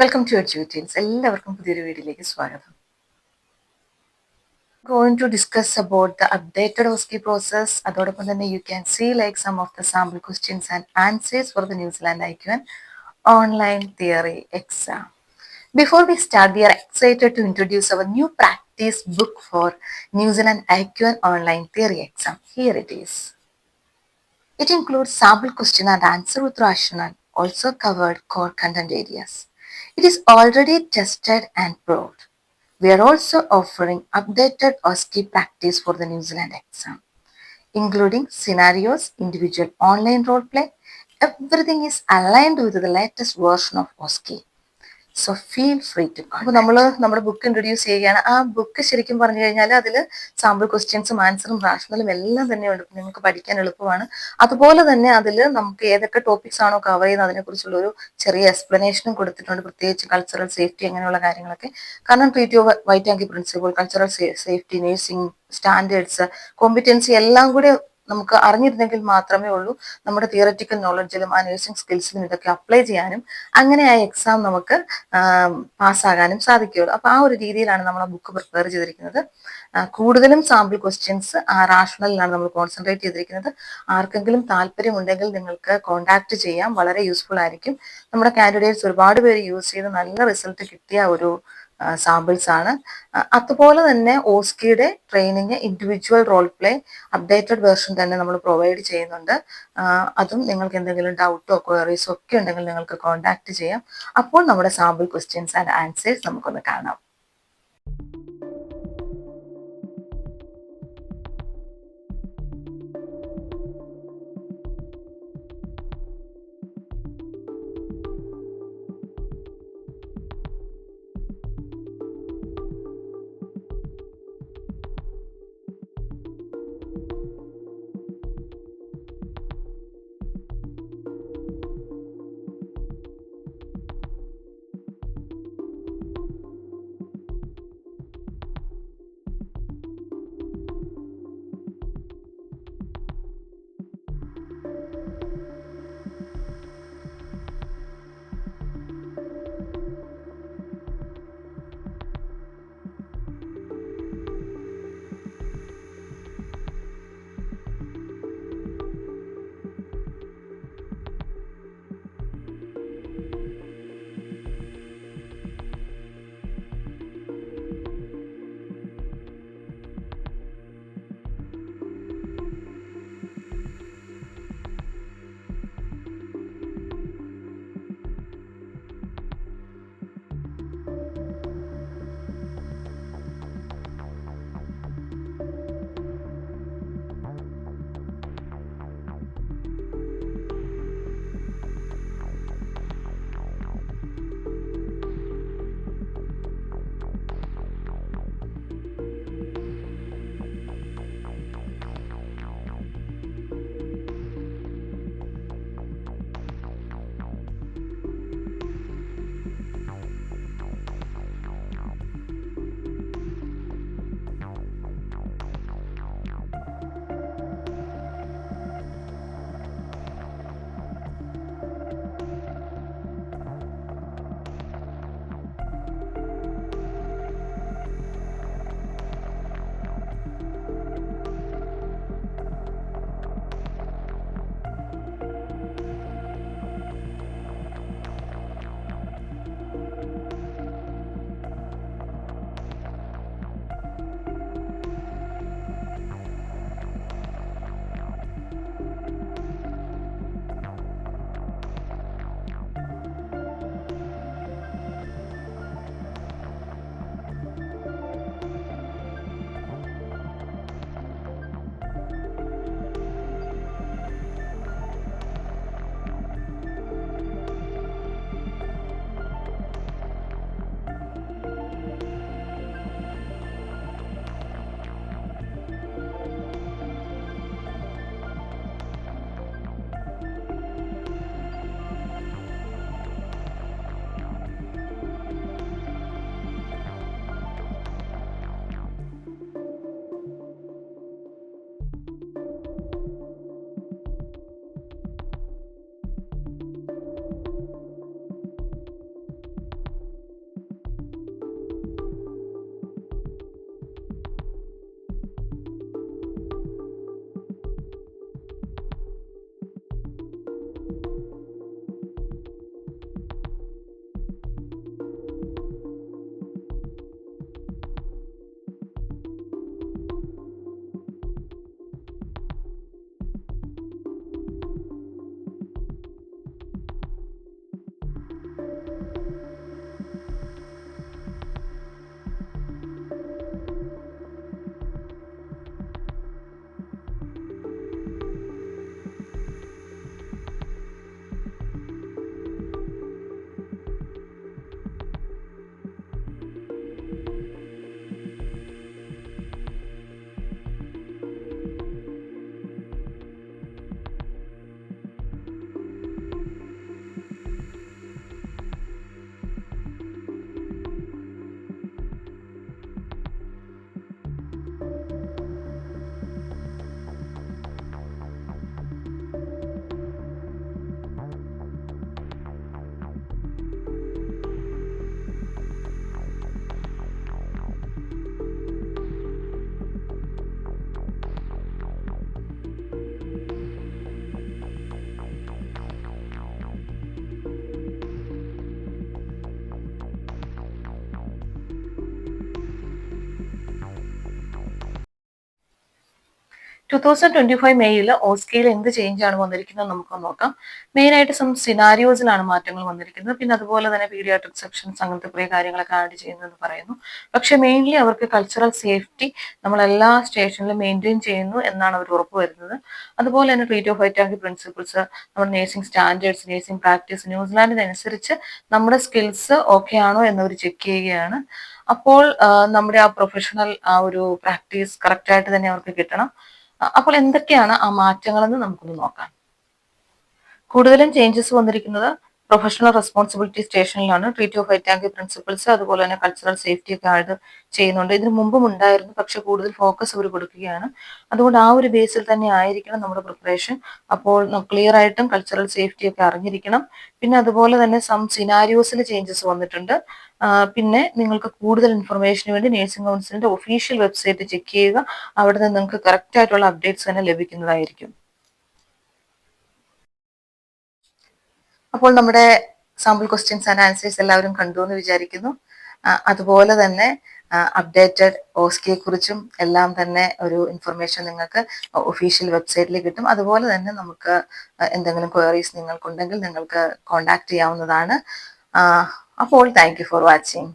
Welcome to Edgeview. എല്ലാവർക്കും പുതിയൊരു വീഡിയോയിലേക്ക് സ്വാഗതം. Going to discuss about the updated OSCE process. അതോടൊപ്പം തന്നെ you can see like some of the sample questions and answers for the New Zealand IQN online theory exam. Before we start, we are excited to introduce our new practice book for New Zealand IQN online theory exam. Here it is. It includes sample question and answer with rationale, also covered core content areas. It is already tested and proved. We are also offering updated OSCE practice for the New Zealand exam, including scenarios, individual online role play. Everything is aligned with the latest version of OSCE. So feel free to call. അപ്പോൾ നമ്മുടെ book introduce ചെയ്യുകയാണ്. ആ book ശരിക്കും പറഞ്ഞു കഴിഞ്ഞാൽ അതിൽ sample ക്വസ്റ്റ്യൻസും ആൻസറും റാഷണലും എല്ലാം തന്നെയുണ്ട്. നിങ്ങൾക്ക് പഠിക്കാൻ എളുപ്പമാണ്. അതുപോലെ തന്നെ അതിൽ നമുക്ക് ഏതൊക്കെ ടോപ്പിക്സ് ആണോ കവർ ചെയ്യുന്നത് അതിനെക്കുറിച്ചുള്ള ഒരു ചെറിയ എക്സ്പ്ലനേഷനും കൊടുത്തിട്ടുണ്ട്. പ്രത്യേകിച്ച് കൾച്ചറൽ സേഫ്റ്റി അങ്ങനെയുള്ള കാര്യങ്ങളൊക്കെ. കാരണം treaty of Waitangi principle, cultural safety, nursing standards, competency എല്ലാം കൂടി നമുക്ക് അറിഞ്ഞിരുന്നെങ്കിൽ മാത്രമേ ഉള്ളൂ നമ്മുടെ തിയററ്റിക്കൽ നോളജിലും ആ നേഴ്സിംഗ് സ്കിൽസിലും ഇതൊക്കെ അപ്ലൈ ചെയ്യാനും അങ്ങനെ ആ എക്സാം നമുക്ക് പാസ്സാകാനും സാധിക്കുകയുള്ളൂ. അപ്പോൾ ആ ഒരു രീതിയിലാണ് നമ്മൾ ആ ബുക്ക് പ്രിപ്പയർ ചെയ്തിരിക്കുന്നത്. കൂടുതലും സാമ്പിൾ ക്വസ്റ്റ്യൻസ് റാഷണലിലാണ് നമ്മൾ കോൺസെൻട്രേറ്റ് ചെയ്തിരിക്കുന്നത്. ആർക്കെങ്കിലും താല്പര്യമുണ്ടെങ്കിൽ നിങ്ങൾക്ക് കോൺടാക്ട് ചെയ്യാം, വളരെ യൂസ്ഫുൾ ആയിരിക്കും. നമ്മുടെ കാൻഡിഡേറ്റ്സ് ഒരുപാട് പേര് യൂസ് ചെയ്ത് നല്ല റിസൾട്ട് കിട്ടിയ ഒരു സാമ്പിൾസ് ആണ്. അതുപോലെ തന്നെ ഓസ്കിയുടെ training individual role play updated version തന്നെ നമ്മൾ പ്രൊവൈഡ് ചെയ്യുന്നുണ്ട്. അതും നിങ്ങൾക്ക് എന്തെങ്കിലും ഡൗട്ടോ ക്വയറീസോ ഒക്കെ ഉണ്ടെങ്കിൽ നിങ്ങൾക്ക് കോൺടാക്ട് ചെയ്യാം. അപ്പോൾ നമ്മുടെ സാമ്പിൾ ക്വസ്റ്റ്യൻസ് ആൻഡ് ആൻസേഴ്സ് നമുക്കൊന്ന് കാണാം. 2025 മെയ്യിൽ ഓസ്കെയിൽ എന്ത് ചേഞ്ച് ആണ് വന്നിരിക്കുന്നത് നമുക്ക് നോക്കാം. മെയിനായിട്ട് സിനാരിയോസിലാണ് മാറ്റങ്ങൾ വന്നിരിക്കുന്നത്. പിന്നെ അതുപോലെ തന്നെ പീഡിയാട്രിക് സെക്ഷൻസ് അങ്ങനത്തെ കുറേ കാര്യങ്ങളൊക്കെ ആഡ് ചെയ്യുന്നതെന്ന് പറയുന്നു. പക്ഷെ മെയിൻലി അവർക്ക് കൾച്ചറൽ സേഫ്റ്റി നമ്മളെല്ലാ സ്റ്റേഷനിലും മെയിൻറ്റെയിൻ ചെയ്യുന്നു എന്നാണ് അവർ ഉറപ്പ് വരുന്നത്. അതുപോലെ തന്നെ ട്രീറ്റ് ഓഫ് വൈറ്റാലിറ്റി പ്രിൻസിപ്പിൾസ്, നമ്മുടെ നേഴ്സിംഗ് സ്റ്റാൻഡേർഡ്സ്, നേഴ്സിംഗ് പ്രാക്ടീസ് ന്യൂസിലാൻഡിനനുസരിച്ച് നമ്മുടെ സ്കിൽസ് ഓക്കെ ആണോ എന്നവർ ചെക്ക് ചെയ്യുകയാണ്. അപ്പോൾ നമ്മുടെ ആ പ്രൊഫഷണൽ ആ ഒരു പ്രാക്ടീസ് കറക്റ്റായിട്ട് തന്നെ അവർക്ക് കിട്ടണം. അപ്പോൾ എന്തൊക്കെയാണ് ആ മാറ്റങ്ങളെന്ന് നമുക്കൊന്ന് നോക്കാം. കൂടുതലും ചേഞ്ചസ് വന്നിരിക്കുന്നത് പ്രൊഫഷണൽ റെസ്പോൺസിബിലിറ്റി സ്റ്റേഷനിലാണ്. ട്രീറ്റ് ഓഫ് വൈറ്റാലിറ്റി പ്രിൻസിപ്പിൾസ് അതുപോലെ തന്നെ കൾച്ചറൽ സേഫ്റ്റി ഒക്കെ ആഡ് ചെയ്യുന്നുണ്ട്. ഇതിന് മുമ്പും ഉണ്ടായിരുന്നു, പക്ഷെ കൂടുതൽ ഫോക്കസ് അവർ കൊടുക്കുകയാണ്. അതുകൊണ്ട് ആ ഒരു ബേസിൽ തന്നെ ആയിരിക്കണം നമ്മുടെ പ്രിപ്പറേഷൻ. അപ്പോൾ ക്ലിയർ ആയിട്ടും കൾച്ചറൽ സേഫ്റ്റി ഒക്കെ അറിഞ്ഞിരിക്കണം. പിന്നെ അതുപോലെ തന്നെ സിനാരിയോസിൽ ചേഞ്ചസ് വന്നിട്ടുണ്ട്. പിന്നെ നിങ്ങൾക്ക് കൂടുതൽ ഇൻഫർമേഷന് വേണ്ടി നേഴ്സിംഗ് കൗൺസിലിന്റെ ഒഫീഷ്യൽ വെബ്സൈറ്റ് ചെക്ക് ചെയ്യുക. അവിടെ നിന്ന് നിങ്ങൾക്ക് കറക്റ്റ് ആയിട്ടുള്ള അപ്ഡേറ്റ്സ് തന്നെ ലഭിക്കുന്നതായിരിക്കും. അപ്പോൾ നമ്മുടെ സാമ്പിൾ ക്വസ്റ്റ്യൻസ് ആൻഡ് ആൻസേഴ്സ് എല്ലാവരും കണ്ടു എന്ന് വിചാരിക്കുന്നു. അതുപോലെ തന്നെ അപ്ഡേറ്റഡ് ഓസ്കെയെ കുറിച്ചും എല്ലാം തന്നെ ഒരു ഇൻഫർമേഷൻ നിങ്ങൾക്ക് ഒഫീഷ്യൽ വെബ്സൈറ്റിൽ കിട്ടും. അതുപോലെ തന്നെ നമുക്ക് എന്തെങ്കിലും ക്വയറീസ് നിങ്ങൾക്കുണ്ടെങ്കിൽ നിങ്ങൾക്ക് കോൺടാക്ട് ചെയ്യാവുന്നതാണ്. അപ്പോൾ താങ്ക് യു ഫോർ വാച്ചിങ്.